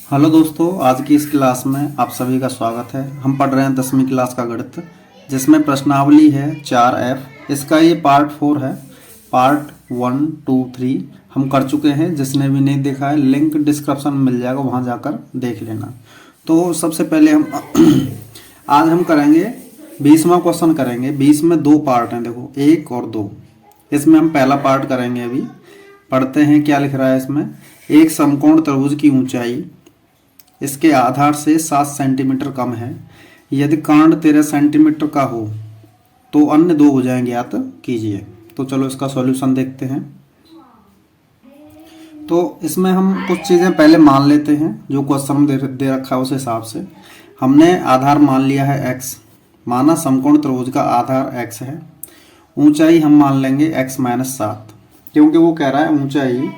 Hello दोस्तों, आज की इस क्लास में आप सभी का स्वागत है। हम पढ़ रहे हैं 10वीं क्लास का गणित, जिसमें प्रश्नावली है 4F। इसका ये पार्ट 4 है। पार्ट 1, 2, 3 हम कर चुके हैं। जिसने भी नहीं देखा है, लिंक डिस्क्रिप्शन में मिल जाएगा, वहाँ जाकर देख लेना। तो सबसे पहले हम आज हम करेंगे 20वां क्वेश्चन करेंगे। 20 में 2 पार्ट हैं, देखो 1 और 2। इसमें हम पहला पार्ट करेंगे। अभी पढ़ते हैं क्या लिख रहा है इसमें। एक समकोण त्रिभुज की ऊंचाई इसके आधार से 7 सेंटीमीटर कम है। यदि कांड 13 सेंटीमीटर का हो तो अन्य 2 भुजाएं ज्ञात कीजिए। तो चलो इसका सॉल्यूशन देखते हैं। तो इसमें हम कुछ चीज़ें पहले मान लेते हैं, जो क्वेश्चन दे रखा है उस हिसाब से। हमने आधार मान लिया है x, माना समकोण त्रिभुज का आधार x है। ऊंचाई हम मान लेंगे x-7, क्योंकि वो कह रहा है ऊंचाई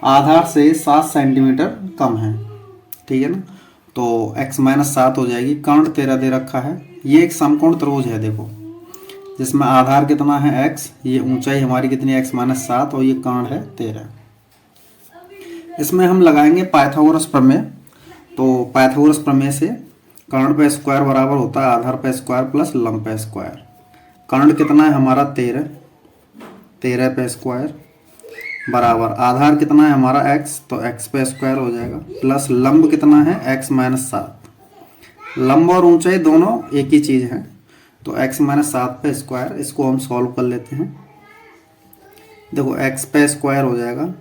आधार से 7 सेंटीमीटर कम है। ठीक है ना, तो x-7 हो जाएगी। कांड 13 दे रखा है। ये एक समकोण त्रिभुज है, देखो, जिसमें आधार कितना है x, ये ऊंचाई हमारी कितनी है x-7, और ये कांड है 13। इसमें हम लगाएंगे पाइथागोरस प्रमेय। तो पाइथागोरस प्रमेय से कांड पे स्क्वायर बराबर होता है आधार पे स्क्वायर प्लस लंब पे स्क्वायर। कांड कितना है हमारा 13 पे स्क्वायर बराबर आधार कितना है हमारा x, तो x पे स्क्वायर हो जाएगा, प्लस लंब कितना है x-7। लंब और ऊंचाई दोनों एक ही चीज़ है, तो x-7 पे स्क्वायर। इसको हम सॉल्व कर लेते हैं। देखो x पे स्क्वायर हो जाएगा,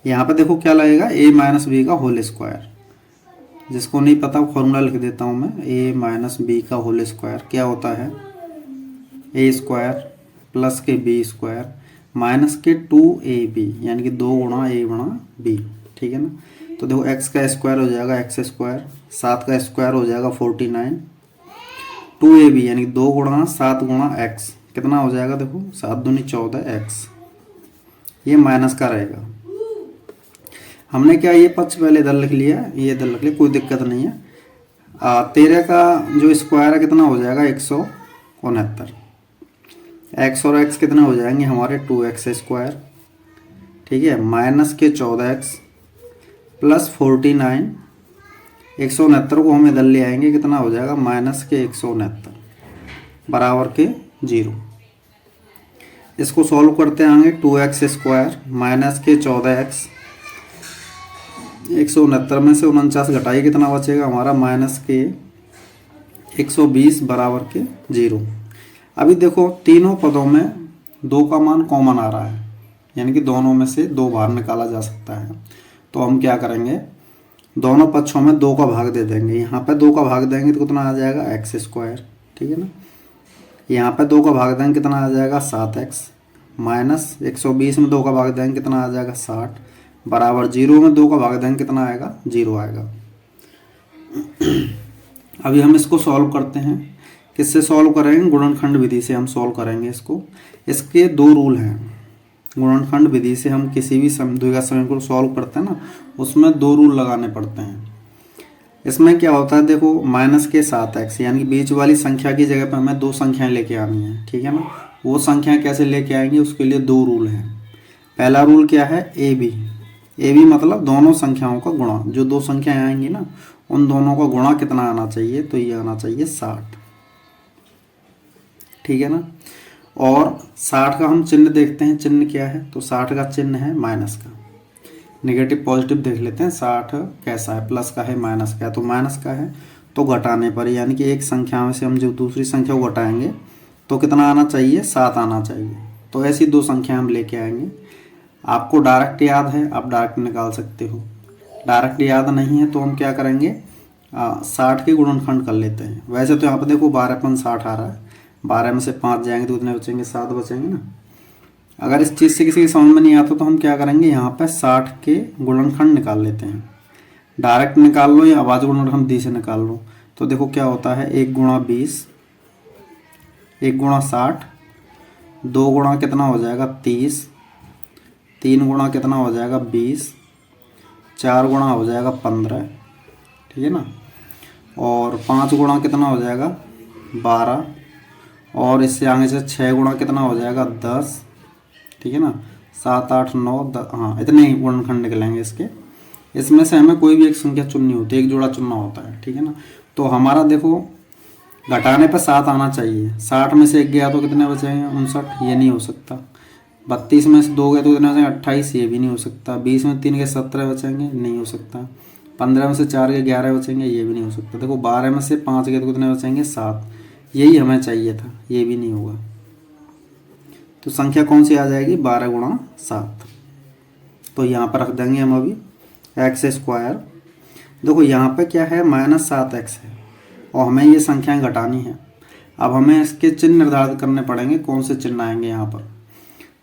यहाँ पे देखो क्या लगेगा a-b का होल स्क्वायर। जिसको नहीं पता फॉर्मूला लिख देता हूँ मैं। a-b का होल स्क्वायर क्या होता है, a स्क्वायर प्लस के b स्क्वायर माइनस के 2ab, यानी कि 2 गुणा a गुणा b। ठीक है ना, तो देखो x का स्क्वायर हो जाएगा x स्क्वायर, 7 का स्क्वायर हो जाएगा 49, 2ab यानी कि 2 गुणा 7 गुणा x कितना हो जाएगा, देखो 7 दूनी 14x। ये माइनस का रहेगा। हमने क्या ये पक्ष पहले इधर लिख लिया, ये इधर लिख लिया, कोई दिक्कत नहीं है। 13 का जो स्क्वायर है कितना हो जाएगा 169। x और x कितने हो जाएंगे हमारे 2x स्क्वायर। ठीक है, माइनस के 14x प्लस 49। 169 को हम इधर ले आएंगे, कितना हो जाएगा माइनस के 169 बराबर के 0। इसको सॉल्व करते आएंगे। 2x स्क्वायर माइनस के 14x, 169 में से 49 घटाइए, कितना बचेगा हमारा माइनस के 120 बराबर के 0। अभी देखो तीनों पदों में 2 का मान कॉमन आ रहा है, यानी कि दोनों में से 2 बाहर निकाला जा सकता है। तो हम क्या करेंगे, दोनों पक्षों में 2 का भाग दे देंगे। यहाँ पे 2 का भाग देंगे तो कितना आ जाएगा x स्क्वायर। ठीक है ना, यहाँ पे 2 का भाग देंगे कितना आ जाएगा 7x, माइनस 120 में 2 का भाग देंगे कितना आ जाएगा 60 बराबर 0 में 2 का भाग देंगे कितना आएगा 0 आएगा। अभी हम इसको सॉल्व करते हैं। किससे सॉल्व करेंगे, गुणनखंड विधि से हम सॉल्व करेंगे इसको। इसके 2 रूल हैं। गुणनखंड विधि से हम किसी भी द्विघात समीकरण को सॉल्व करते हैं ना, उसमें 2 रूल लगाने पड़ते हैं। इसमें क्या होता है, देखो माइनस के 7x, यानी कि बीच वाली संख्या की जगह पर हमें 2 संख्याएं लेके आनी है। ठीक है ना, वो संख्या कैसे लेके आएंगे, उसके लिए 2 रूल हैं। पहला रूल क्या है, ए बी मतलब दोनों संख्याओं का गुणा। जो 2 संख्याएं आएंगी ना, उन दोनों का गुणा कितना आना चाहिए, तो ये आना चाहिए 60। ठीक है ना, और 60 का हम चिन्ह देखते हैं। चिन्ह क्या है, तो 60 का चिन्ह है माइनस का। नेगेटिव पॉजिटिव देख लेते हैं। 60 कैसा है, प्लस का है माइनस का है, तो माइनस का है तो घटाने पर, यानी कि एक संख्या में से हम जो दूसरी संख्या को घटाएंगे तो कितना आना चाहिए, 7 आना चाहिए। तो ऐसी 2 संख्या हम लेके आएंगे। आपको डायरेक्ट याद है, आप डायरेक्ट निकाल सकते हो। डायरेक्ट याद नहीं है तो हम क्या करेंगे, 60 के गुणनखंड कर लेते हैं। वैसे तो यहाँ पर देखो 12×60 आ रहा है, 12 में से 5 जाएंगे तो कितने बचेंगे, 7 बचेंगे ना। अगर इस चीज़ से किसी की समझ में नहीं आता तो हम क्या करेंगे, यहाँ पर 60 के गुणनखंड निकाल लेते हैं। डायरेक्ट निकाल लो या आवाज गुणनखंड दी से निकाल लो। तो देखो क्या होता है, 1 गुणा 20, 1 गुणा 60, 2 गुणा कितना हो जाएगा 30, 3 गुणा कितना हो जाएगा 20, 4 गुणा हो जाएगा 15। ठीक है ना, और 5 गुणा कितना हो जाएगा 12, और इससे आगे से 6 गुणा कितना हो जाएगा 10। ठीक है ना, 7, 8, 9, 10, हाँ इतने ही गुणनखंड निकलेंगे इसके। इसमें से हमें कोई भी एक संख्या चुननी होती है, एक जोड़ा चुनना होता है, ठीक है ना। तो हमारा देखो घटाने पर 7 आना चाहिए, 60 में से 1 गया तो कितने बचेंगे 59, ये नहीं हो सकता। 32 में से 2 गए तो कितने बचेंगे 28, ये भी नहीं हो सकता। 20 में 3 के 17 बचेंगे, नहीं हो सकता। 15 में से 4 के 11 बचेंगे, ये भी नहीं हो सकता। देखो 12 में से 5 गए तो कितने बचेंगे 7, यही हमें चाहिए था, ये भी नहीं होगा। तो संख्या कौन सी आ जाएगी 12 गुणा 7। तो यहाँ पर रख देंगे हम अभी एक्स स्क्वायर। देखो यहाँ पे क्या है -7x है और हमें ये संख्याएं घटानी है। अब हमें इसके चिन्ह निर्धारित करने पड़ेंगे, कौन से चिन्ह आएंगे यहाँ पर।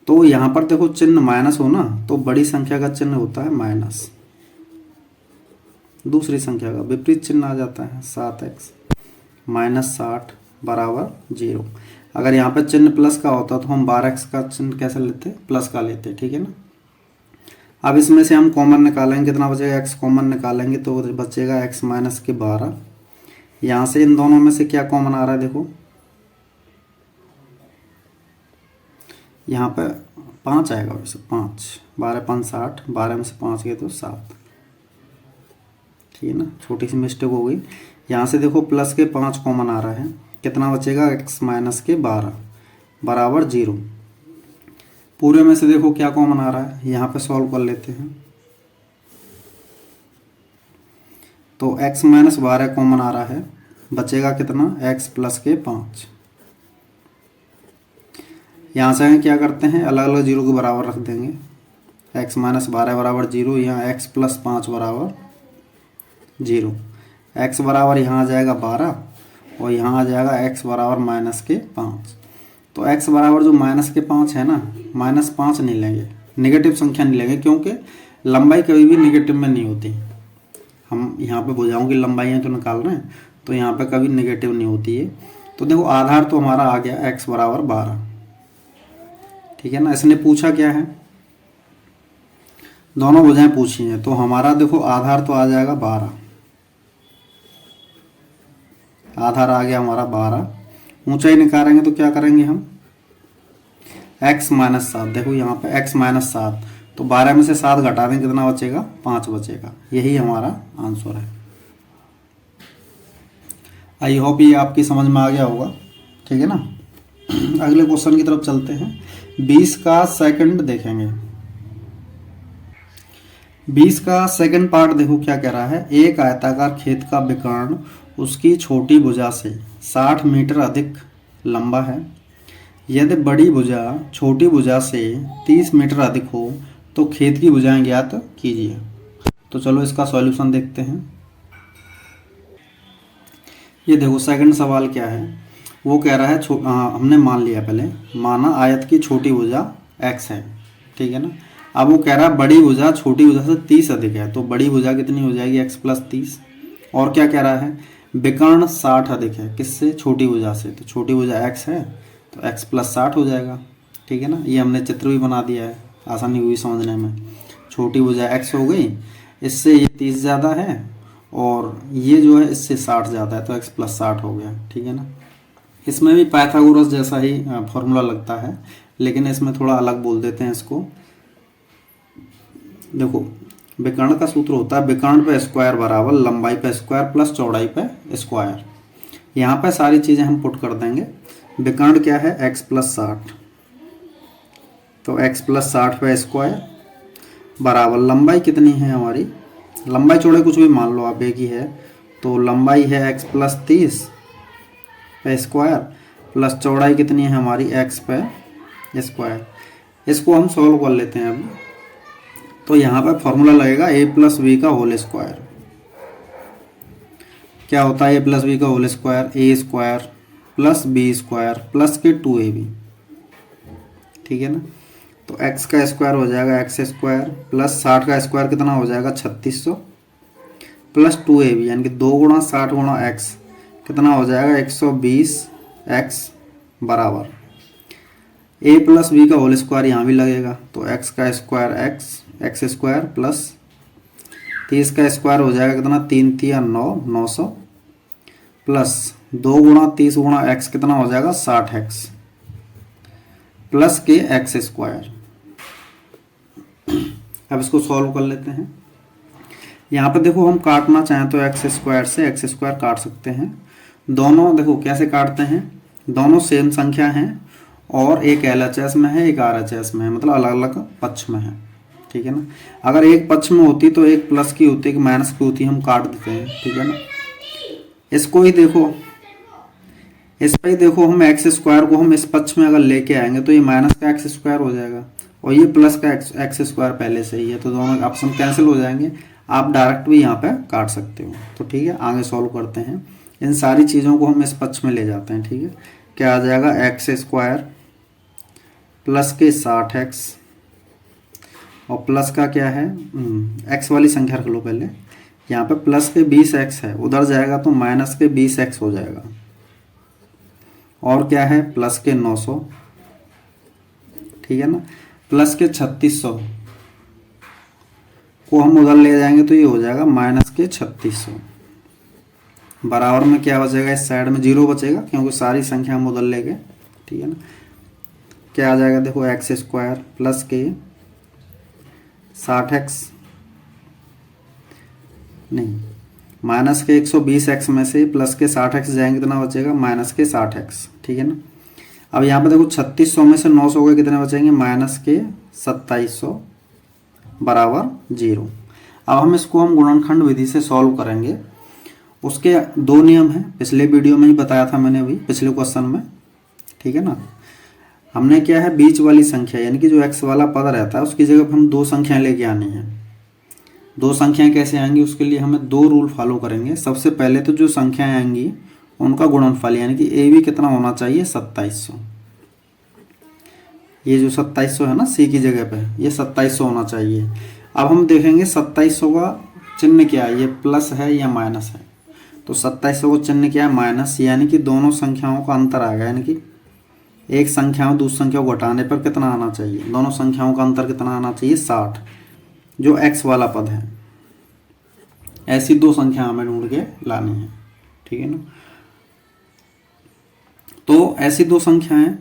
तो यहाँ पर देखो चिन्ह माइनस हो ना, तो बड़ी संख्या का चिन्ह होता है माइनस, दूसरी संख्या का विपरीत चिन्ह आ जाता है 7x -60 बराबर 0। अगर यहाँ पर चिन्ह प्लस का होता तो हम 12x का चिन्ह कैसे लेते, प्लस का लेते, ठीक है ना। अब इसमें से हम कॉमन निकालेंगे, कितना बचेगा x कॉमन निकालेंगे तो बचेगा x माइनस के 12। यहाँ से इन दोनों में से क्या कॉमन आ रहा है देखो, यहाँ पे 5 आएगा, वैसे 5, 12 5 60, 12 में से 5 गए तो 7, ठीक है ना। छोटी सी मिस्टेक हो गई। यहाँ से देखो प्लस के 5 कॉमन आ रहा है, कितना बचेगा x माइनस के 12 बराबर 0। पूरे में से देखो क्या कॉमन आ रहा है, यहाँ पे सॉल्व कर लेते हैं। तो x माइनस 12 कॉमन आ रहा है, बचेगा कितना x प्लस के 5। यहाँ से क्या करते हैं, अलग अलग 0 के बराबर रख देंगे। x माइनस 12 बराबर 0, यहाँ x प्लस 5 बराबर 0। x बराबर यहाँ आ जाएगा 12 और यहाँ आ जाएगा x बराबर माइनस के 5। तो x बराबर जो माइनस के 5 है ना, -5 नहीं लेंगे, नेगेटिव संख्या नहीं लेंगे, क्योंकि लंबाई कभी भी नेगेटिव में नहीं होती। हम यहाँ पे भुजाओं की लंबाई तो निकाल रहे हैं, तो यहाँ पे कभी नेगेटिव नहीं होती है। तो देखो आधार तो हमारा आ गया x बराबर 12, ठीक है ना। इसने पूछा क्या है, दोनों भुजाएं पूछी हैं, तो हमारा देखो आधार तो आ जाएगा 12, आधार आ गया हमारा 12। ऊंचाई निकालेंगे तो क्या करेंगे हम, x माइनस 7, देखो यहाँ पे x माइनस 7, तो 12 में से 7 घटा दें कितना बचेगा 5 बचेगा, यही हमारा आंसर है। आई होप ये आपकी समझ में आ गया होगा, ठीक है ना। अगले क्वेश्चन की तरफ चलते हैं। 20 का सेकंड देखेंगे। 20 का सेकंड पार्ट देखो क्या कह रहा है, एक आयताकार खेत का विकर्ण उसकी छोटी भुजा से 60 मीटर अधिक लंबा है। यदि बड़ी भुजा छोटी भुजा से 30 मीटर अधिक हो तो खेत की भुजाएं ज्ञात कीजिए। तो चलो इसका सॉल्यूशन देखते हैं। ये देखो सेकंड सवाल क्या है, वो कह रहा है हमने मान लिया, पहले माना आयत की छोटी भुजा x है, ठीक है ना। अब वो कह रहा है बड़ी भुजा छोटी भुजा से 30 अधिक है, तो बड़ी भुजा कितनी हो जाएगी x प्लस 30। और क्या कह रहा है, विकर्ण 60 अधिक है, किससे, छोटी भुजा से, तो छोटी भुजा x है तो x प्लस 60 हो जाएगा, ठीक है ना। ये हमने चित्र भी बना दिया है, आसानी हुई समझने में। छोटी भुजा x हो गई, इससे ये 30 ज़्यादा है और ये जो है इससे 60 ज़्यादा है, तो x प्लस 60 हो गया, ठीक है ना। इसमें भी पाइथागोरस जैसा ही फॉर्मूला लगता है, लेकिन इसमें थोड़ा अलग बोल देते हैं इसको। देखो विकर्ण का सूत्र होता है विकर्ण पे स्क्वायर बराबर लंबाई पे स्क्वायर प्लस चौड़ाई पे स्क्वायर। यहाँ पे सारी चीज़ें हम पुट कर देंगे। विकर्ण क्या है x प्लस 60, तो x प्लस 60 पे स्क्वायर बराबर लंबाई कितनी है हमारी, लंबाई चौड़ाई कुछ भी मान लो आप एक ही है, तो लंबाई है x प्लस 30 पे स्क्वायर प्लस चौड़ाई कितनी है हमारी x पे स्क्वायर। इसको हम सॉल्व कर लेते हैं अभी। तो यहाँ पे फॉर्मूला लगेगा a प्लस बी का होल स्क्वायर। क्या होता है a प्लस बी का whole square, a square plus B square plus के 2ab, ठीक है ना। तो x का स्क्वायर हो जाएगा x स्क्वायर प्लस 60 का स्क्वायर कितना हो जाएगा 3600 प्लस 2ab, यानी कि 2 गुणा 60 गुणा x कितना हो जाएगा 120x बराबर a प्लस बी का होल स्क्वायर यहाँ भी लगेगा, तो x का स्क्वायर x स्क्वायर प्लस 30 का स्क्वायर हो जाएगा कितना 3 3 9 900 प्लस 2 गुणा 30 गुणा x कितना हो जाएगा 60x प्लस के x स्क्वायर। अब इसको सॉल्व कर लेते हैं। यहाँ पे देखो हम काटना चाहें तो एक्स स्क्वायर से एक्स स्क्वायर काट सकते हैं। दोनों देखो कैसे काटते हैं, दोनों सेम संख्या हैं और एक LHS में है एक RHS में है, मतलब अलग अलग पक्ष में है, ठीक है ना। अगर एक पक्ष में होती तो एक प्लस की होती एक माइनस की होती, हम काट देते हैं, ठीक है ना। इसको ही देखो, इस पर ही देखो, हम एक्स स्क्वायर को हम इस पक्ष में अगर लेके आएंगे तो ये माइनस का एक्स स्क्वायर हो जाएगा और ये प्लस का एक्स स्क्वायर पहले से ही है, तो दोनों ऑप्शन कैंसिल हो जाएंगे। आप डायरेक्ट भी यहाँ पे काट सकते हो। तो ठीक है, आगे सॉल्व करते हैं। इन सारी चीज़ों को हम इस पक्ष में ले जाते हैं, ठीक है। क्या आ जाएगा, एक्स स्क्वायर प्लस के 60x और प्लस का क्या है, एक्स वाली संख्या रख लो पहले। यहाँ पे प्लस के 20x है, उधर जाएगा तो माइनस के 20x हो जाएगा। और क्या है, प्लस के 900, ठीक है ना, प्लस के 3600 को हम उधर ले जाएंगे तो ये हो जाएगा माइनस के 3600। बराबर में क्या बचेगा, इस साइड में 0 बचेगा क्योंकि सारी संख्या हम उधर ले गए, ठीक है ना। क्या आ जाएगा, देखो एक्स स्क्वायर प्लस के 60x नहीं, माइनस के 120x में से प्लस के 60x जाएंगे, कितना बचेगा, माइनस के 60x, ठीक है ना। अब यहाँ पे देखो 3600 में से 900 के कितने बचेंगे, माइनस के 2700 बराबर 0। अब हम इसको हम गुणनखंड विधि से सॉल्व करेंगे। उसके दो नियम हैं, पिछले वीडियो में ही बताया था मैंने अभी पिछले क्वेश्चन में, ठीक है ना। हमने क्या है, बीच वाली संख्या यानी कि जो x वाला पद रहता है उसकी जगह पर हम दो संख्याएं लेके आनी है। दो संख्याएं कैसे आएंगी, उसके लिए हमें दो रूल फॉलो करेंगे। सबसे पहले तो जो संख्याएं आएंगी उनका गुणनफल यानी कि AB कितना होना चाहिए, 2700। ये जो 2700 है ना C की जगह पे, ये 2700 होना चाहिए। अब हम देखेंगे 2700 का चिन्ह क्या है, ये प्लस है या माइनस है। तो 2700 का चिन्ह क्या है, माइनस, यानी कि दोनों संख्याओं का अंतर आएगा, यानी कि एक संख्या में दूसरी संख्या को घटाने पर कितना आना चाहिए, दोनों संख्याओं का अंतर कितना आना चाहिए, 60, जो x वाला पद है। ऐसी दो संख्या हमें ढूंढ के लानी है, ठीक है ना। तो ऐसी दो संख्याएं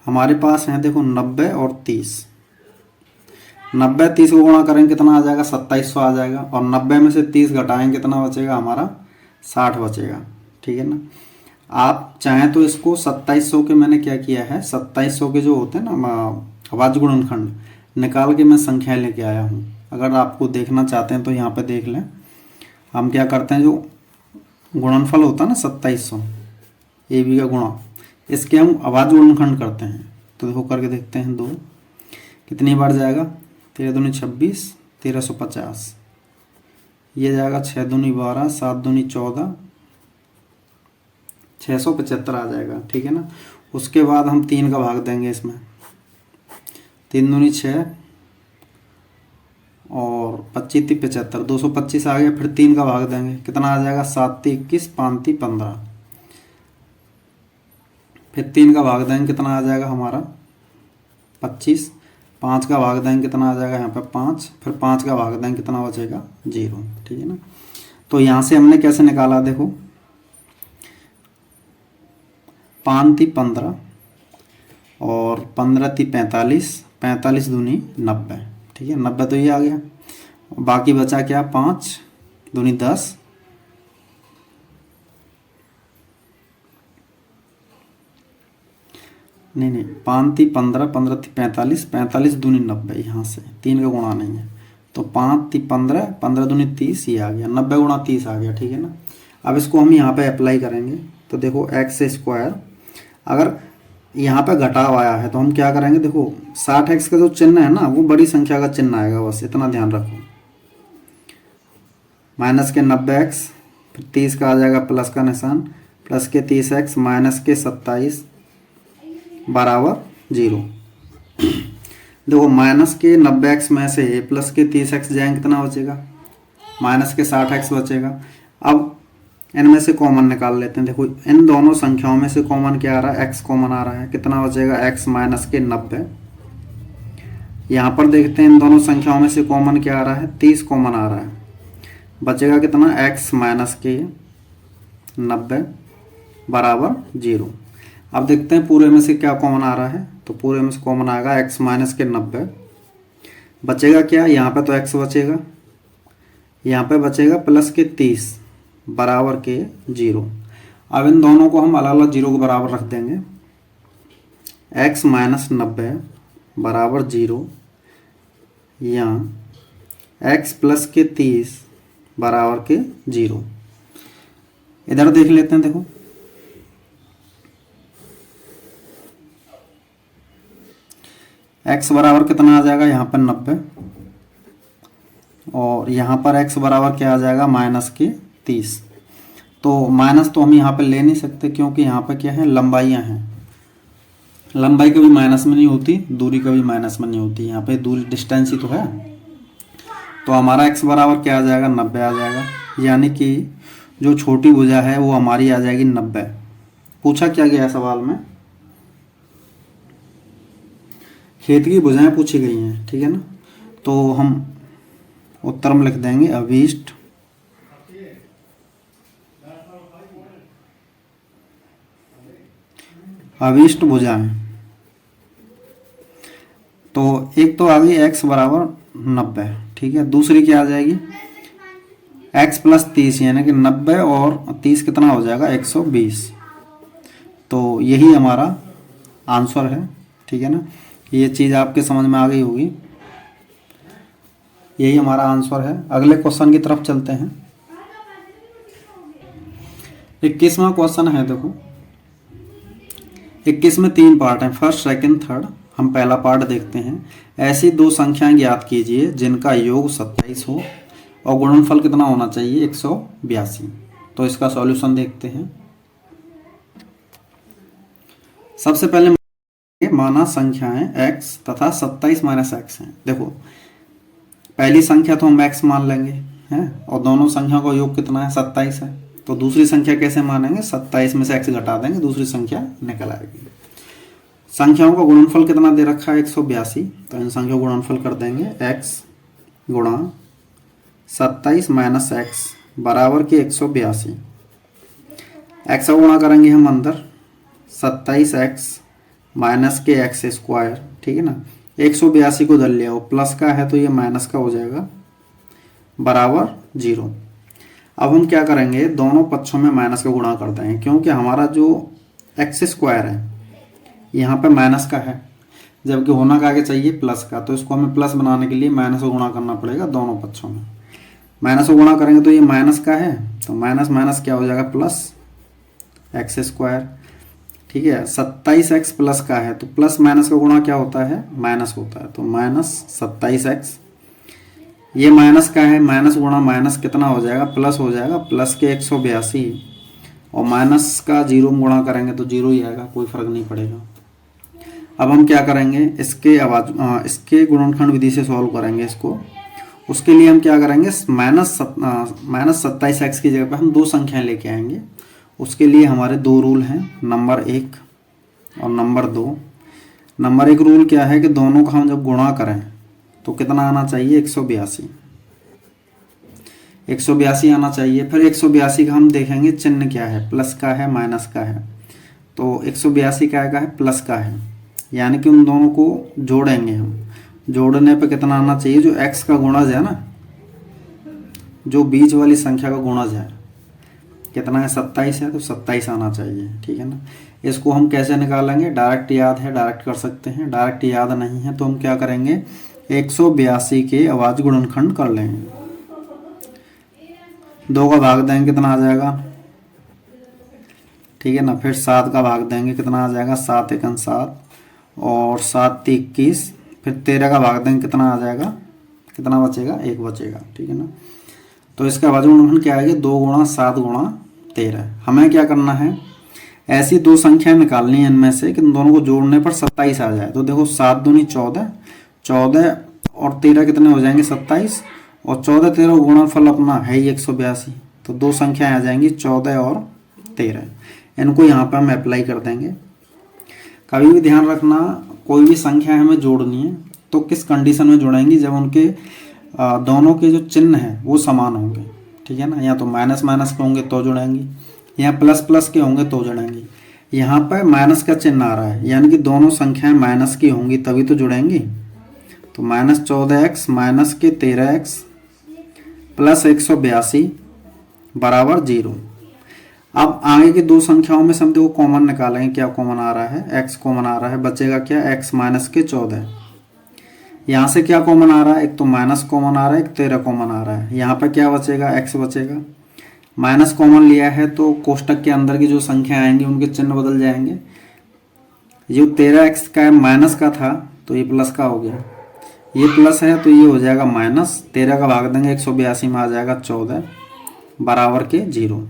हमारे पास हैं, देखो 90 और 30। 90 30 को गुणा करेंगे कितना आ जाएगा, 2700 आ जाएगा, और 90 में से 30 घटाएंगे कितना बचेगा, हमारा 60 बचेगा, ठीक है ना। आप चाहें तो इसको 2700 के, मैंने क्या किया है, 2700 के जो होते हैं ना अभाज्य गुणनखंड निकाल के मैं संख्या लेके आया हूँ। अगर आपको देखना चाहते हैं तो यहाँ पे देख लें। हम क्या करते हैं, जो गुणनफल होता है ना 2700 AB का गुणा, इसके हम अभाज्य गुणनखंड करते हैं। तो देखो करके देखते हैं, 2 कितनी बार जाएगा, 13 दूनी 26, 1350, ये जाएगा 6 दूनी 12, 7 दूनी 14, 675 आ जाएगा, ठीक है ना। उसके बाद हम 3 का भाग देंगे इसमें, 3 दूनी 6 और 25 × 75, 225 आ गया। फिर 3 का भाग देंगे, कितना आ जाएगा, 7 × 21, 5 × 15। फिर 3 का भाग देंगे, कितना आ जाएगा हमारा 25। 5 का भाग देंगे, कितना आ जाएगा यहाँ पे 5। फिर 5 का भाग देंगे, कितना बचेगा 0, ठीक है ना। तो यहाँ से हमने कैसे निकाला, देखो 5 × 15 और 15 × 45, 45 दूनी 90, ठीक है, 90 तो ये आ गया। बाकी बचा क्या, 5 दूनी 10, नहीं 5 × 15, 15 × 45, 45 दूनी 90, यहाँ से 3 का गुणा नहीं है, तो 5 × 15, 15 दूनी 30, ये आ गया, 90 × 30 आ गया, ठीक है ना। अब इसको हम यहाँ पे अप्लाई करेंगे। तो देखो एक्स स्क्वायर, अगर यहाँ पे घटाव आया है तो हम क्या करेंगे, देखो 60x का जो चिन्ह है ना, वो बड़ी संख्या का चिन्ह आएगा, बस इतना ध्यान रखो। माइनस के 90x, फिर 30 का आ जाएगा प्लस का निशान, प्लस के 30x, माइनस के 27 बराबर 0। देखो माइनस के 90x में से प्लस के 30x जाएंगे, कितना बचेगा, माइनस के 60x बचेगा। अब इनमें से कॉमन निकाल लेते हैं। देखो इन दोनों संख्याओं में से कॉमन क्या आ रहा है, x कॉमन आ रहा है, कितना बचेगा, x माइनस के 90। यहाँ पर देखते हैं इन दोनों संख्याओं में से कॉमन क्या आ रहा है, 30 कॉमन आ रहा है, बचेगा कितना, x माइनस के 90 बराबर 0। अब देखते हैं पूरे में से क्या कॉमन आ रहा है, तो पूरे में से कॉमन आएगा x माइनस के 90, बचेगा क्या, यहाँ पे तो x बचेगा, यहाँ पे बचेगा प्लस के 30 बराबर के 0। अब इन दोनों को हम अलग अलग 0 के बराबर रख देंगे। x माइनस 90 बराबर 0 या x प्लस के 30 बराबर के 0। इधर देख लेते हैं। देखो x बराबर कितना आ जाएगा यहाँ पर 90 और यहाँ पर x बराबर क्या आ जाएगा माइनस के 30। तो माइनस तो हम यहाँ पे ले नहीं सकते क्योंकि यहाँ पे क्या है लंबाइयाँ हैं। लंबाई कभी माइनस में नहीं होती, दूरी कभी माइनस में नहीं होती। यहाँ पे दूरी डिस्टेंस ही तो है। तो हमारा x बराबर क्या आ जाएगा 90 आ जाएगा। यानी कि जो छोटी भुजा है वो हमारी आ जाएगी 90। पूछा क्या गया सवाल में, खेत की भुजाएं पूछी गई हैं, ठीक है ना। तो हम उत्तर में लिख देंगे अभीष्ट भुजाएं। तो एक तो आ गई x बराबर 90, ठीक है। दूसरी क्या आ जाएगी x प्लस 30 यानी कि 90 और 30 कितना हो जाएगा 120। तो यही हमारा आंसर है, ठीक है ना। ये चीज़ आपके समझ में आ गई होगी। यही हमारा आंसर है। अगले क्वेश्चन की तरफ चलते हैं। 21वां क्वेश्चन है। देखो 21 में 3 पार्ट हैं, फर्स्ट सेकंड थर्ड। हम पहला पार्ट देखते हैं। ऐसी दो संख्याएं ज्ञात कीजिए जिनका योग 27 हो और गुणनफल कितना होना चाहिए 182। तो इसका सॉल्यूशन देखते हैं। सबसे पहले माना संख्याएं x तथा 27 माइनस x हैं। देखो पहली संख्या तो हम x मान लेंगे हैं और दोनों संख्या का योग कितना है 27 है। तो दूसरी संख्या कैसे मानेंगे 27 में से x घटा देंगे, दूसरी संख्या निकल आएगी। संख्याओं का गुणनफल कितना दे रखा है 182। तो इन संख्याओं का गुणनफल कर देंगे x गुणा 27 माइनस x बराबर के 182। x का गुणा करेंगे हम अंदर 27x माइनस के एक्स स्क्वायर, ठीक है ना। 182 को दल लिया हो, प्लस का है तो ये माइनस का हो जाएगा बराबर 0। अब हम क्या करेंगे दोनों पक्षों में माइनस का गुणा कर देंगे क्योंकि हमारा जो एक्स स्क्वायर है यहाँ पे माइनस का है जबकि होना का आगे चाहिए प्लस का। तो इसको हमें प्लस बनाने के लिए माइनस को गुणा करना पड़ेगा दोनों पक्षों में। माइनस को गुणा करेंगे तो ये माइनस का है तो माइनस माइनस क्या हो जाएगा प्लस एक्स स्क्वायर, ठीक है। 27x प्लस का है तो प्लस माइनस का गुणा क्या होता है माइनस होता है। तो माइनस 27x, ये माइनस का है, माइनस गुणा माइनस कितना हो जाएगा प्लस हो जाएगा, प्लस के 182 और माइनस का 0 में गुणा करेंगे तो 0 ही आएगा, कोई फर्क नहीं पड़ेगा। अब हम क्या करेंगे इसके गुणनखंड विधि से सॉल्व करेंगे इसको। उसके लिए हम क्या करेंगे माइनस 27x की जगह पर हम दो संख्याएं लेके आएंगे। उसके लिए हमारे दो रूल हैं, नंबर 1 और नंबर 2। नंबर 1 रूल क्या है कि दोनों का हम जब गुणा करें तो कितना आना चाहिए 182 आना चाहिए। फिर 182 का हम देखेंगे चिन्ह क्या है, प्लस का है माइनस का है। तो 182 क्या है प्लस का है, यानी कि उन दोनों को जोड़ेंगे हम। जोड़ने पे कितना आना चाहिए जो x का गुणज है ना, जो बीच वाली संख्या का गुणज है कितना है 27 है तो 27 आना चाहिए, ठीक है ना। इसको हम कैसे निकालेंगे, डायरेक्ट याद है डायरेक्ट कर सकते हैं, डायरेक्ट याद नहीं है तो हम क्या करेंगे 182 के अभाज्य गुणनखंड कर लेंगे। 2 का भाग देंगे कितना आ जाएगा, ठीक है ना। फिर 7 का भाग देंगे कितना आ जाएगा 7 एकम 7 और 7 21। फिर 13 का भाग देंगे कितना आ जाएगा, कितना बचेगा 1 बचेगा, ठीक है ना। तो इसका अभाज्य गुणनखंड क्या आएगा 2 गुणा 7 गुणा 13। हमें क्या करना है ऐसी दो संख्याएं निकालनी है इनमें से कि इन दोनों को जोड़ने पर 27 आ जाए। तो देखो 7 दूनी 14, 14 और 13 कितने हो जाएंगे 27 और 14 13 गुणनफल अपना है ही 182। तो दो संख्याएं आ जाएंगी 14 और 13। इनको यहाँ पर हम अप्लाई कर देंगे। कभी भी ध्यान रखना कोई भी संख्या हमें जोड़नी है तो किस कंडीशन में जोड़ेंगी, जब उनके दोनों के जो चिन्ह हैं वो समान होंगे, ठीक है ना। या तो माइनस माइनस के होंगे तो जुड़ेंगी, या प्लस प्लस के होंगे तो जुड़ेंगी। यहाँ पर माइनस का चिन्ह आ रहा है यानी कि दोनों संख्याएं माइनस की होंगी तभी तो जुड़ेंगी। तो -14x माइनस के 13x प्लस 182 बराबर 0। अब आगे की दो संख्याओं में से हम देखो कॉमन निकालेंगे, क्या कॉमन आ रहा है, x कॉमन आ रहा है, बचेगा क्या, x माइनस के 14। यहाँ से क्या कॉमन आ रहा है, एक तो माइनस कॉमन आ रहा है, एक 13 कॉमन आ रहा है। यहाँ पर क्या बचेगा, x बचेगा। माइनस कॉमन लिया है तो कोष्टक के अंदर की जो संख्या आएंगी उनके चिन्ह बदल जाएंगे। जो 13x का माइनस का था तो ये प्लस का हो गया, ये प्लस है तो ये हो जाएगा माइनस। 13 का भाग देंगे 182 में आ जाएगा 14 बराबर के 0।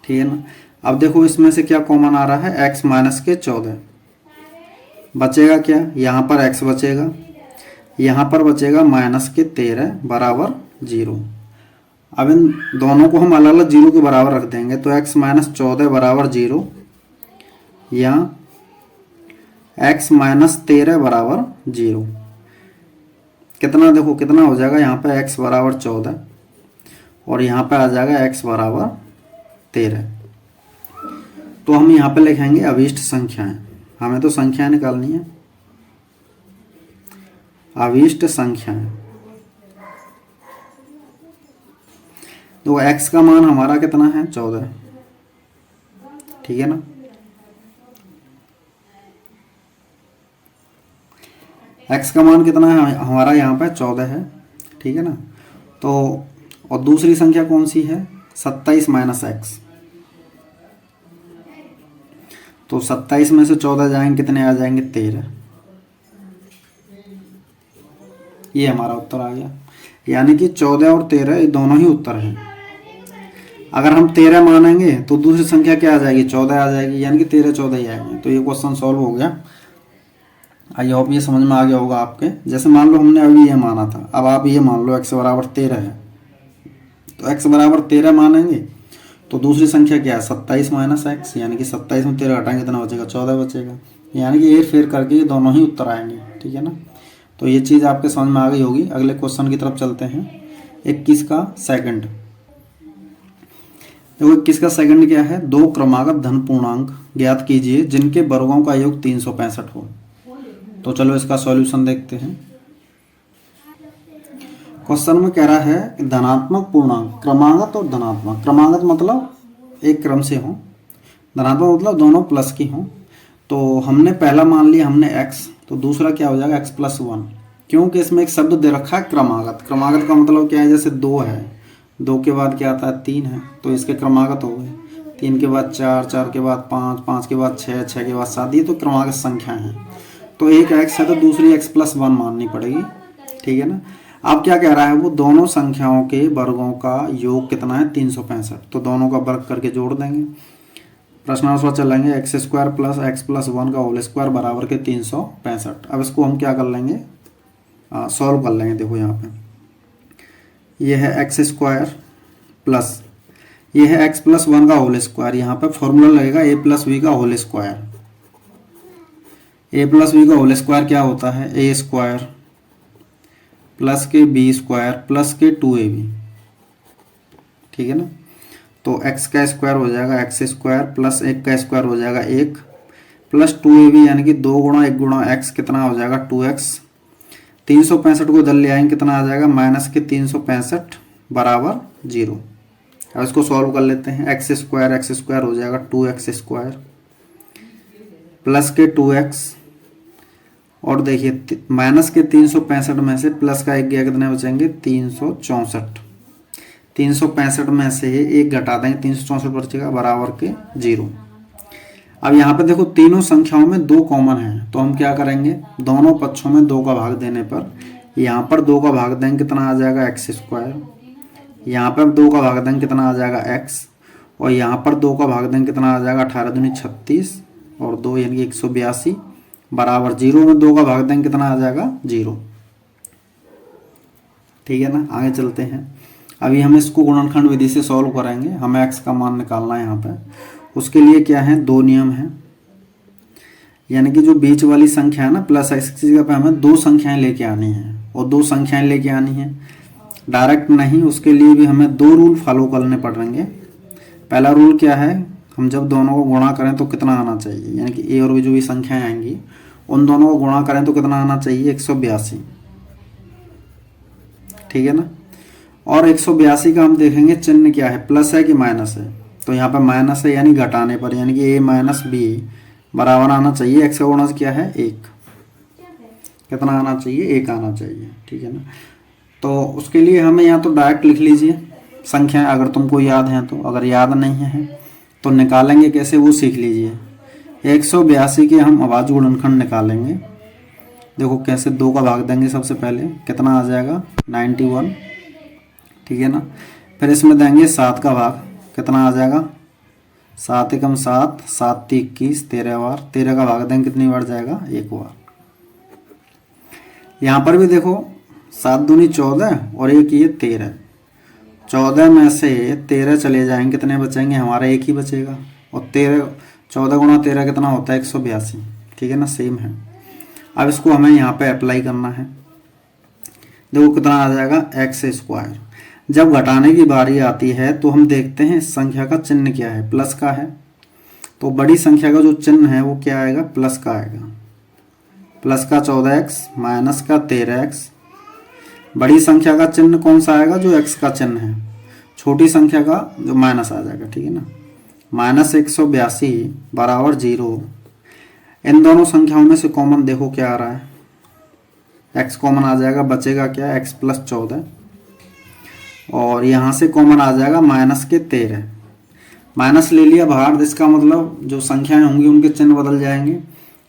ठीक है ना। अब देखो इसमें से क्या कॉमन आ रहा है, x माइनस के 14। बचेगा क्या, यहाँ पर x बचेगा, यहाँ पर बचेगा माइनस के 13 बराबर 0। अब इन दोनों को हम अलग अलग 0 के बराबर रख देंगे तो x माइनस 14 बराबर 0 या x माइनस 13 बराबर 0। कितना देखो कितना हो जाएगा, यहाँ पे x बराबर 14 और यहाँ पे आ जाएगा x बराबर 13। तो हम यहाँ पे लिखेंगे अभीष्ट संख्याएं, हमें तो संख्याएं निकालनी है, अभीष्ट संख्याएं। तो x का मान हमारा कितना है, 14। ठीक है ना। x का मान कितना है हमारा, यहाँ पे 14 है। ठीक है ना। तो और दूसरी संख्या कौन सी है, 27 माइनस x। तो 27 में से 14 जाएंगे, कितने आ जाएंगे, 13। ये हमारा उत्तर आ गया। यानी कि 14 और 13 ये दोनों ही उत्तर हैं। अगर हम 13 मानेंगे तो दूसरी संख्या क्या आ जाएगी, 14 आ जाएगी, यानी कि 13 14 ही आएंगे। तो ये क्वेश्चन सॉल्व हो गया। आई होप ये समझ में आ गया होगा आपके। जैसे मान लो हमने अभी ये माना था, अब आप ये मान लो x बराबर 13 है, तो x बराबर 13 मानेंगे तो दूसरी संख्या क्या है, 27 माइनस x, यानी कि 27 में 13 हटाएंगे कितना बचेगा, 14 बचेगा। यानी कि हेर फेर करके ये दोनों ही उत्तर आएंगे। ठीक है ना। तो ये चीज़ आपके समझ में आ गई होगी। अगले क्वेश्चन की तरफ चलते हैं। 21 का सेकंड। देखो 21 का सेकंड क्या है, दो क्रमागत धन पूर्णांक ज्ञात कीजिए जिनके वर्गों का योग 365 हो। तो चलो इसका सॉल्यूशन देखते हैं। क्वेश्चन में कह रहा है धनात्मक पूर्णांक, क्रमागत और धनात्मक। क्रमागत मतलब एक क्रम से हो, धनात्मक मतलब दोनों प्लस की हो। तो हमने पहला मान लिया हमने x, तो दूसरा क्या हो जाएगा x प्लस 1, क्योंकि इसमें एक शब्द दे रखा है क्रमागत। क्रमागत का मतलब क्या है, जैसे 2 है, 2 के बाद क्या आता है, 3 है, तो इसके क्रमागत हो गए। 3 के बाद 4, 4 के बाद 5, 5 के बाद 6, 6 के बाद 7, ये तो क्रमागत संख्या है। तो एक x है तो दूसरी x प्लस 1 माननी पड़ेगी। ठीक है ना। अब क्या कह रहा है, वो दोनों संख्याओं के वर्गों का योग कितना है, 365। तो दोनों का वर्ग करके जोड़ देंगे, प्रश्नानुसार चलेंगे। x square plus x plus 1 का होल स्क्वायर बराबर के 365। अब इसको हम क्या कर लेंगे, सॉल्व कर लेंगे। देखो यहाँ पे ये है x स्क्वायर प्लस ये है x प्लस 1 का होल स्क्वायर। यहाँ पे फॉर्मूला लगेगा a प्लस बी का whole square. a plus B का होल स्क्वायर क्या होता है, a स्क्वायर प्लस के बी स्क्वायर प्लस के 2ab। ठीक है ना। तो x का स्क्वायर हो जाएगा x स्क्वायर प्लस 1 का स्क्वायर हो जाएगा 1 प्लस 2ab, यानी कि 2 गुणा 1 गुणा x कितना हो जाएगा, 2x। 365 को इधर ले आएंगे, कितना आ जाएगा, माइनस के 365 बराबर 0। अब इसको सॉल्व कर लेते हैं। x स्क्वायर हो जाएगा 2x स्क्वायर प्लस के 2x, और देखिए माइनस के 365 में से प्लस का 1 गया, कितने बचेंगे, 364। 365 में से 1 घटा देंगे, 364 बचेगा बराबर के 0। अब यहाँ पे देखो तीनों संख्याओं में 2 कॉमन है, तो हम क्या करेंगे, दोनों पक्षों में 2 का भाग देने पर यहाँ पर 2 का भाग देंगे, कितना आ जाएगा, x स्क्वायर। यहाँ पर 2 का भाग देंगे, कितना आ जाएगा, x। और यहाँ पर 2 का भाग देंगे, कितना आ जाएगा, 18 दूनी 36 और 2 यानी कि 182 बराबर 0 में 2 का भाग देंगे, कितना आ जाएगा, 0। ठीक है ना। आगे चलते हैं। अभी हम इसको गुणनखंड विधि से सॉल्व करेंगे। हमें x का मान निकालना है यहाँ पे। उसके लिए क्या है, 2 नियम है, यानी कि जो बीच वाली संख्या है ना प्लस x की जगह पे हमें 2 संख्याएं लेके आनी है, और 2 संख्याएं लेके आनी है डायरेक्ट नहीं, उसके लिए भी हमें 2 रूल फॉलो करने पड़ेंगे। पहला रूल क्या है, हम जब दोनों को गुणा करें तो कितना आना चाहिए, यानी कि a और b जो भी संख्याएं आएंगी उन दोनों को गुणा करें तो कितना आना चाहिए, 182। ठीक है ना। और 182 का हम देखेंगे चिन्ह क्या है, प्लस है कि माइनस है। तो यहाँ पर माइनस है यानी घटाने पर, यानी कि a माइनस बी बराबर आना चाहिए x का गुणज क्या है 1। कितना आना चाहिए, 1 आना चाहिए, ठीक है ना। तो उसके लिए हमें यहाँ तो डायरेक्ट लिख लीजिए संख्याएं, अगर तुमको याद हैं तो। अगर याद नहीं है तो निकालेंगे कैसे वो सीख लीजिए। 182 के हम अभाज्य गुणनखंड निकालेंगे। देखो कैसे, 2 का भाग देंगे सबसे पहले, कितना आ जाएगा 91, ठीक है ना। फिर इसमें देंगे 7 का भाग, कितना आ जाएगा 7 एकम 7, 7 × 21, 13 बार। 13 का भाग देंगे कितनी बार जाएगा, 1 बार। यहाँ पर भी देखो 7 दूनी 14 और 1 ये 13। 14 में से 13 चले जाएंगे, कितने बचेंगे, हमारा 1 ही बचेगा। और 14 गुणा 13 कितना होता है 182, ठीक है ना, सेम है। अब इसको हमें यहाँ पे अप्लाई करना है। देखो कितना आ जाएगा x²। जब घटाने की बारी आती है तो हम देखते हैं इस संख्या का चिन्ह क्या है, प्लस का है। तो बड़ी संख्या का जो चिन्ह है वो क्या आएगा, प्लस का आएगा। प्लस का 14x माइनस का 13x। बड़ी संख्या का चिन्ह कौन सा आएगा, जो x का चिन्ह है। छोटी संख्या का जो माइनस आ जाएगा, ठीक है ना। माइनस 182 बराबर 0। इन दोनों संख्याओं में से कॉमन देखो क्या आ रहा है, x कॉमन आ जाएगा, बचेगा क्या x + 14। और यहाँ से कॉमन आ जाएगा माइनस के 13। माइनस ले लिया बाहर, जिसका मतलब जो संख्याएं होंगी उनके चिन्ह बदल जाएंगे।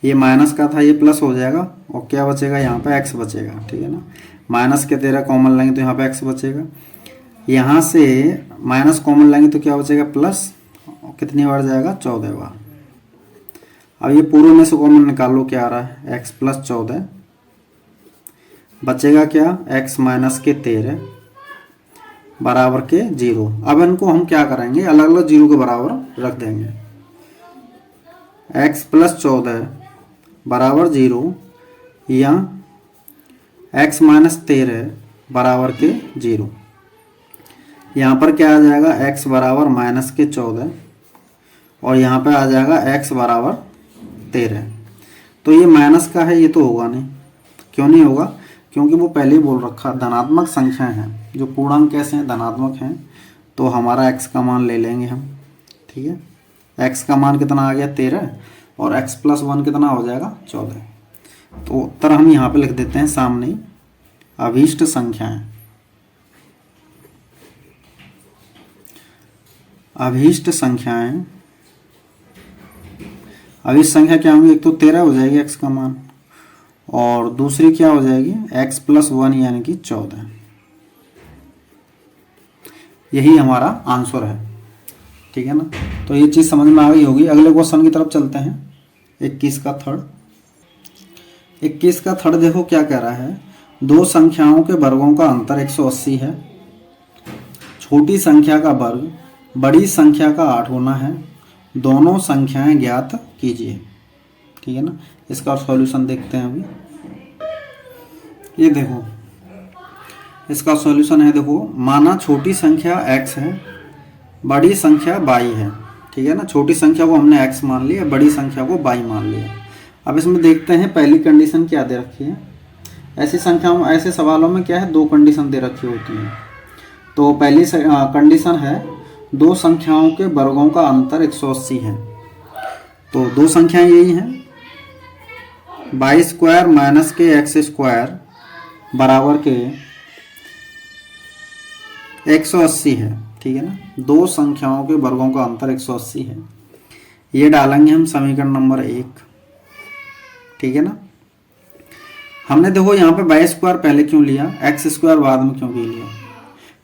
ये माइनस का था, ये प्लस हो जाएगा और क्या बचेगा, यहाँ पे x बचेगा, ठीक है ना। माइनस के 13 कॉमन लेंगे तो यहाँ पे x बचेगा। यहाँ से माइनस कॉमन लेंगे तो क्या बचेगा, प्लस, कितनी बार जाएगा 14 बार। अब ये पूरे में से कॉमन निकाल लो, क्या आ रहा है x + 14 बचेगा क्या, x माइनस के 13 बराबर के 0। अब इनको हम क्या करेंगे, अलग अलग 0 के बराबर रख देंगे। x + 14 बराबर 0 या x माइनस 13 बराबर के 0। यहाँ पर क्या आ जाएगा, x बराबर माइनस के 14 और यहाँ पे आ जाएगा x बराबर 13। तो ये माइनस का है, ये तो होगा नहीं। क्यों नहीं होगा, क्योंकि वो पहले ही बोल रखा धनात्मक संख्याएं हैं, जो पूर्णांक कैसे हैं, धनात्मक हैं। तो हमारा x का मान ले लेंगे हम, ठीक है। x का मान कितना आ गया 13 और x + 1 कितना हो जाएगा 14। तो उत्तर हम यहाँ पे लिख देते हैं सामने, अभीष्ट संख्याएं। अभीष्ट संख्याएं, अभीष्ट संख्या क्या होंगी, एक तो 13 हो जाएगी x का मान और दूसरी क्या हो जाएगी x + 1 यानी कि 14। यही हमारा आंसर है, ठीक है ना। तो ये चीज़ समझ में आ गई होगी। अगले क्वेश्चन की तरफ चलते हैं। 21 का थर्ड। 21 का थर्ड देखो क्या कह रहा है, दो संख्याओं के वर्गों का अंतर 180 है। छोटी संख्या का वर्ग बड़ी संख्या का 8 गुना है। दोनों संख्याएं ज्ञात कीजिए, ठीक है ना। इसका सॉल्यूशन देखते हैं अभी। ये देखो इसका सॉल्यूशन है, देखो माना छोटी संख्या x है, बड़ी संख्या y है, ठीक है ना। छोटी संख्या को हमने x मान लिया, बड़ी संख्या को y मान लिया। अब इसमें देखते हैं पहली कंडीशन क्या दे रखी है। ऐसी संख्याओं, ऐसे सवालों में क्या है, 2 कंडीशन दे रखी होती हैं। तो पहली कंडीशन है दो संख्याओं के वर्गों का अंतर 180 है। तो दो संख्याएं यही हैं, y² माइनस के x² बराबर के 180 है, ठीक है ना। दो संख्याओं के वर्गों का अंतर 180 है। ये डालेंगे हम समीकरण नंबर 1, ठीक है ना। हमने देखो यहाँ पे y² पहले क्यों लिया, x² बाद में क्यों लिया,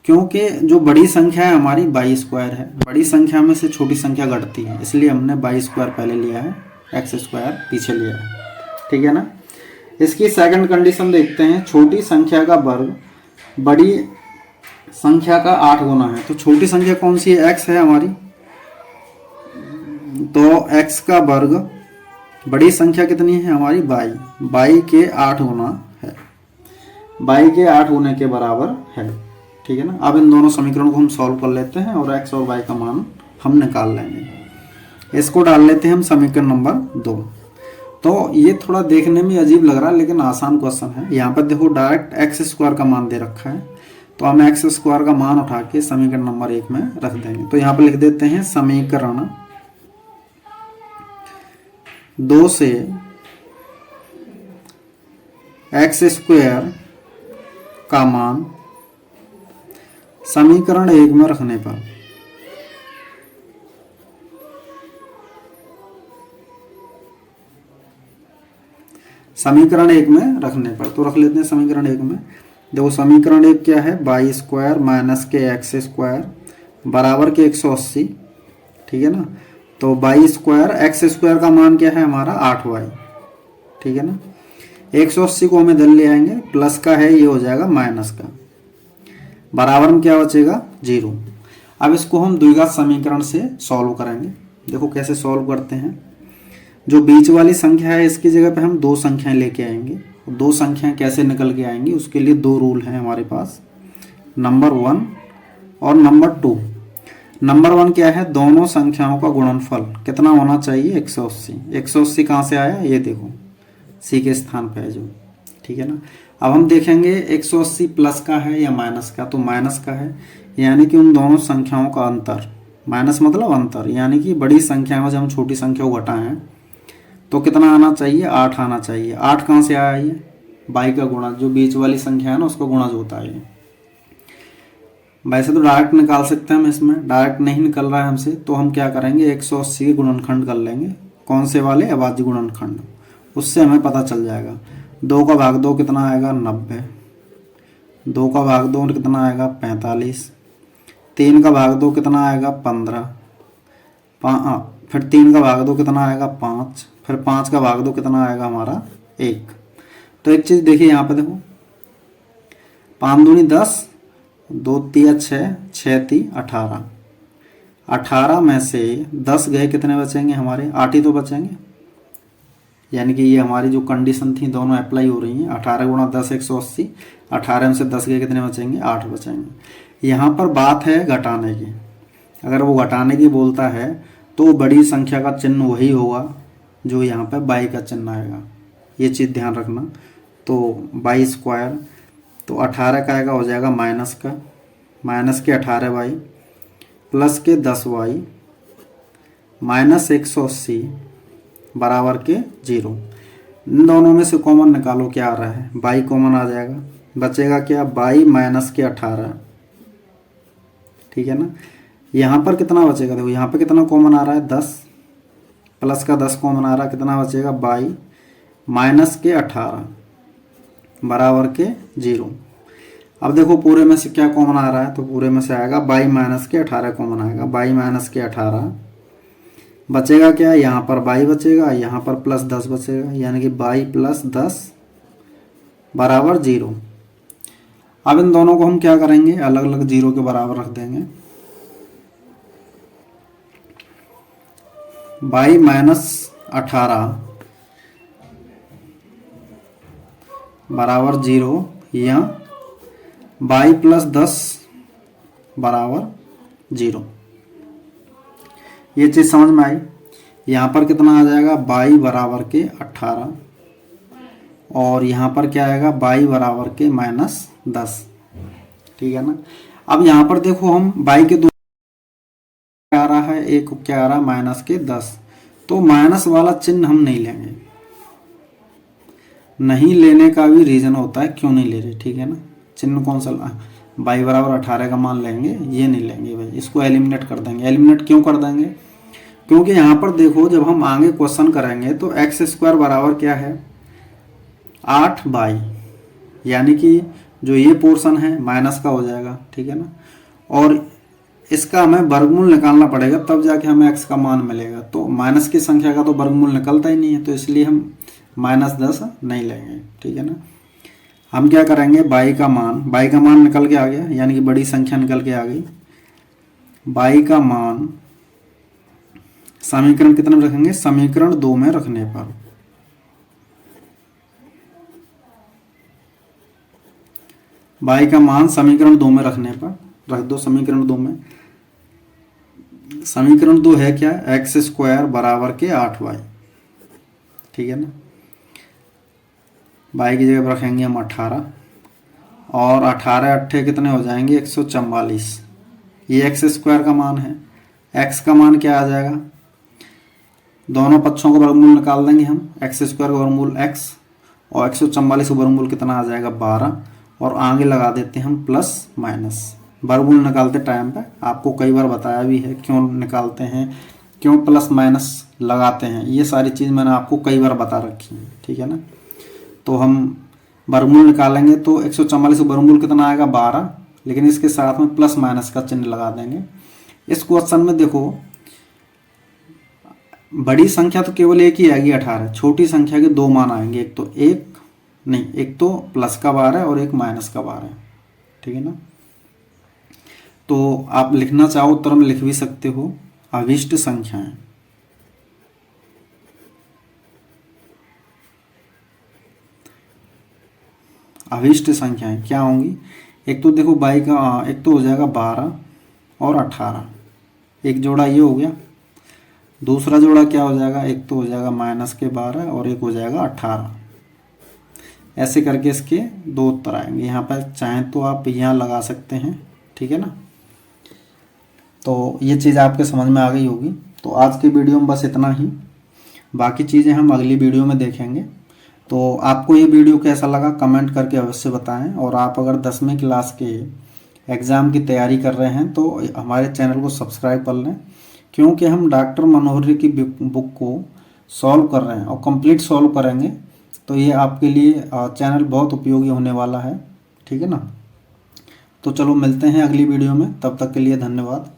क्योंकि जो बड़ी संख्या है हमारी y² है। बड़ी संख्या में से छोटी संख्या घटती है, इसलिए हमने y² पहले लिया है, x² पीछे लिया है, ठीक है ना। इसकी सेकंड कंडीशन देखते हैं। छोटी संख्या का वर्ग बड़ी संख्या का 8 गुना है। तो छोटी संख्या कौन सी है, x है हमारी। तो x का वर्ग, बड़ी संख्या कितनी है हमारी y के 8 गुना है, y के 8 गुने के बराबर है, ठीक है ना। अब इन दोनों समीकरणों को हम सॉल्व कर लेते हैं और x और y का मान हम निकाल लेंगे। इसको डाल लेते हैं हम समीकरण नंबर 2। तो ये थोड़ा देखने में अजीब लग रहा है लेकिन आसान क्वेश्चन है। यहाँ पर देखो डायरेक्ट x² का मान दे रखा है, तो हम एक्स स्क्वायर का मान उठा के समीकरण नंबर 1 में रख देंगे। तो यहाँ पर लिख देते हैं समीकरण 2 से एक्स स्क्वायर का मान समीकरण 1 में रखने पर समीकरण 1 में रखने पर तो रख लेते हैं समीकरण 1 में। देखो समीकरण 1 क्या है, वाई स्क्वायर माइनस के एक्स स्क्वायर बराबर के 180, ठीक है ना। तो वाई स्क्वायर एक्स स्क्वायर का मान क्या है हमारा 8y, ठीक है ना। 180 को हमें इधर ले आएंगे, प्लस का है ये हो जाएगा माइनस का, बराबर में क्या बचेगा 0। अब इसको हम द्विघात समीकरण से सॉल्व करेंगे। देखो कैसे सॉल्व करते हैं। जो बीच वाली संख्या है इसकी जगह पे हम 2 संख्याएं लेके आएंगे। 2 संख्याएं कैसे निकल के आएंगी उसके लिए 2 रूल हैं हमारे पास, नंबर 1 और नंबर 2। नंबर 1 क्या है, दोनों संख्याओं का गुणनफल कितना होना चाहिए 180। 180 कहाँ से आया, ये देखो सी के स्थान पे है जो, ठीक है ना। अब हम देखेंगे 180 प्लस का है या माइनस का, तो माइनस का है, यानी कि उन दोनों संख्याओं का अंतर, माइनस मतलब अंतर, यानी कि बड़ी संख्या में जब हम छोटी संख्या को घटाएं तो कितना आना चाहिए 8 आना चाहिए। 8 कहाँ से आया, ये बाई का गुणा, जो बीच वाली संख्या है ना उसका गुणा जो होता है। वैसे तो डायरेक्ट निकाल सकते हैं हम, इसमें डायरेक्ट नहीं निकल रहा है हमसे, तो हम क्या करेंगे 180 के गुणनखंड कर लेंगे। कौन से वाले, अभाज्य गुणनखंड, उससे हमें पता चल जाएगा। 2 का भाग 2 कितना आएगा 90, 2 का भाग 2 कितना आएगा 45, 3 का भाग 2 कितना आएगा 15, फिर 3 का भाग 2 कितना आएगा 5, फिर 5 का भाग 2 कितना आएगा हमारा 1। तो एक चीज़ देखिए यहाँ पे देखो, 5 दूनी 10, 2 तिया 6, 6 ती 18, 18 में से 10 गए कितने बचेंगे हमारे 8 ही तो बचेंगे। यानी कि ये हमारी जो कंडीशन थी दोनों अप्लाई हो रही हैं। 18 गुणा 10 180, 18 में से 10 गए कितने बचेंगे 8 बचेंगे। यहाँ पर बात है घटाने की, अगर वो घटाने की बोलता है तो बड़ी संख्या का चिन्ह वही होगा जो यहाँ पे बाई का चिन्ह आएगा, ये चीज़ ध्यान रखना। तो बाई स्क्वायर, तो 18 का आएगा हो जाएगा माइनस का, माइनस के 18y प्लस के 10y माइनस 180 बराबर के 0। इन दोनों में से कॉमन निकालो, क्या आ रहा है बाई कॉमन आ जाएगा, बचेगा क्या बाई माइनस के 18, ठीक है ना। यहाँ पर कितना बचेगा, देखो यहाँ पर कितना कॉमन आ रहा है 10, प्लस का 10 कॉमन आ रहा है, कितना बचेगा बाई माइनस के 18 बराबर के 0। अब देखो पूरे में से क्या कॉमन आ रहा है, तो पूरे में से आएगा बाई माइनस के 18 कॉमन आएगा, बाई माइनस के 18 बचेगा क्या, यहाँ पर बाई बचेगा, यहाँ पर प्लस 10 बचेगा, यानी कि बाई प्लस 10 बराबर 0। अब इन दोनों को हम क्या करेंगे, अलग अलग 0 के बराबर रख देंगे। बाई माइनस 18 बराबर 0 या बाई प्लस 10 बराबर 0। ये चीज़ समझ में आई। यहाँ पर कितना आ जाएगा बाई बराबर के 18 और यहाँ पर क्या आएगा बाई बराबर के माइनस 10, ठीक है ना। अब यहाँ पर देखो हम बाई के दो आ रहा है, एक क्या आ रहा है माइनस के 10, तो माइनस वाला चिन्ह हम नहीं लेंगे। नहीं लेने का भी रीज़न होता है क्यों नहीं ले रहे, ठीक है ना। चिन्ह कौन सा, बाई बराबर 18 का मान लेंगे, ये नहीं लेंगे भाई, इसको एलिमिनेट कर देंगे। एलिमिनेट क्यों कर देंगे, क्योंकि यहाँ पर देखो जब हम आगे क्वेश्चन करेंगे तो एक्स स्क्वायर बराबर क्या है 8 बाई, यानी कि जो ये पोर्शन है माइनस का हो जाएगा, ठीक है ना। और इसका हमें वर्गमूल निकालना पड़ेगा तब जाके हमें एक्स का मान मिलेगा। तो माइनस की संख्या का तो वर्गमूल निकलता ही नहीं है, तो इसलिए हम -10 नहीं लेंगे, ठीक है ना। हम क्या करेंगे बाई का मान निकल के आ गया, यानी कि बड़ी संख्या निकल के आ गई। बाई का मान समीकरण कितने में रखेंगे, समीकरण 2 में रखने पर बाई का मान समीकरण 2 में रखने पर रख दो। समीकरण 2 में, समीकरण 2 है क्या एक्स स्क्वायर बराबर के 8y, ठीक है ना। बाई की जगह पर रखेंगे हम 18 और 18 अट्ठे कितने हो जाएंगे 144। ये एक्स स्क्वायर का मान है। एक्स का मान क्या आ जाएगा, दोनों पक्षों का वर्गमूल निकाल देंगे हम। एक्स स्क्वायर का वर्गमूल एक्स और 144 का वर्गमूल कितना आ जाएगा 12, और आगे लगा देते हैं हम प्लस माइनस। वर्गमूल निकालते टाइम पे आपको कई बार बताया भी है क्यों निकालते हैं, क्यों प्लस माइनस लगाते हैं, ये सारी चीज़ मैंने आपको कई बार बता रखी है, ठीक है ना। तो हम वर्गमूल निकालेंगे तो 144 का वर्गमूल कितना आएगा 12, लेकिन इसके साथ में प्लस माइनस का चिन्ह लगा देंगे। इस क्वेश्चन में देखो बड़ी संख्या तो केवल एक ही आएगी 18, छोटी संख्या के दो मान आएंगे, एक तो प्लस का बार है और एक माइनस का बार है, ठीक है ना। तो आप लिखना चाहो उत्तर में लिख भी सकते हो अभिष्ट संख्याएं। अभिष्ट संख्याएं क्या होंगी, एक तो देखो बाई का एक तो हो जाएगा 12 और 18, एक जोड़ा ये हो गया। दूसरा जोड़ा क्या हो जाएगा, एक तो हो जाएगा माइनस के 12 और एक हो जाएगा 18। ऐसे करके इसके दो उत्तर आएंगे। यहाँ पर चाहें तो आप यहाँ लगा सकते हैं, ठीक है ना। तो ये चीज़ आपके समझ में आ गई होगी। तो आज के वीडियो में बस इतना ही, बाकी चीज़ें हम अगली वीडियो में देखेंगे। तो आपको ये वीडियो कैसा लगा कमेंट करके अवश्य बताएं, और आप अगर 10वीं क्लास के एग्ज़ाम की तैयारी कर रहे हैं तो हमारे चैनल को सब्सक्राइब कर लें, क्योंकि हम डॉक्टर मनोहरी की बुक को सॉल्व कर रहे हैं और कंप्लीट सॉल्व करेंगे। तो ये आपके लिए चैनल बहुत उपयोगी होने वाला है, ठीक है ना। तो चलो मिलते हैं अगली वीडियो में, तब तक के लिए धन्यवाद।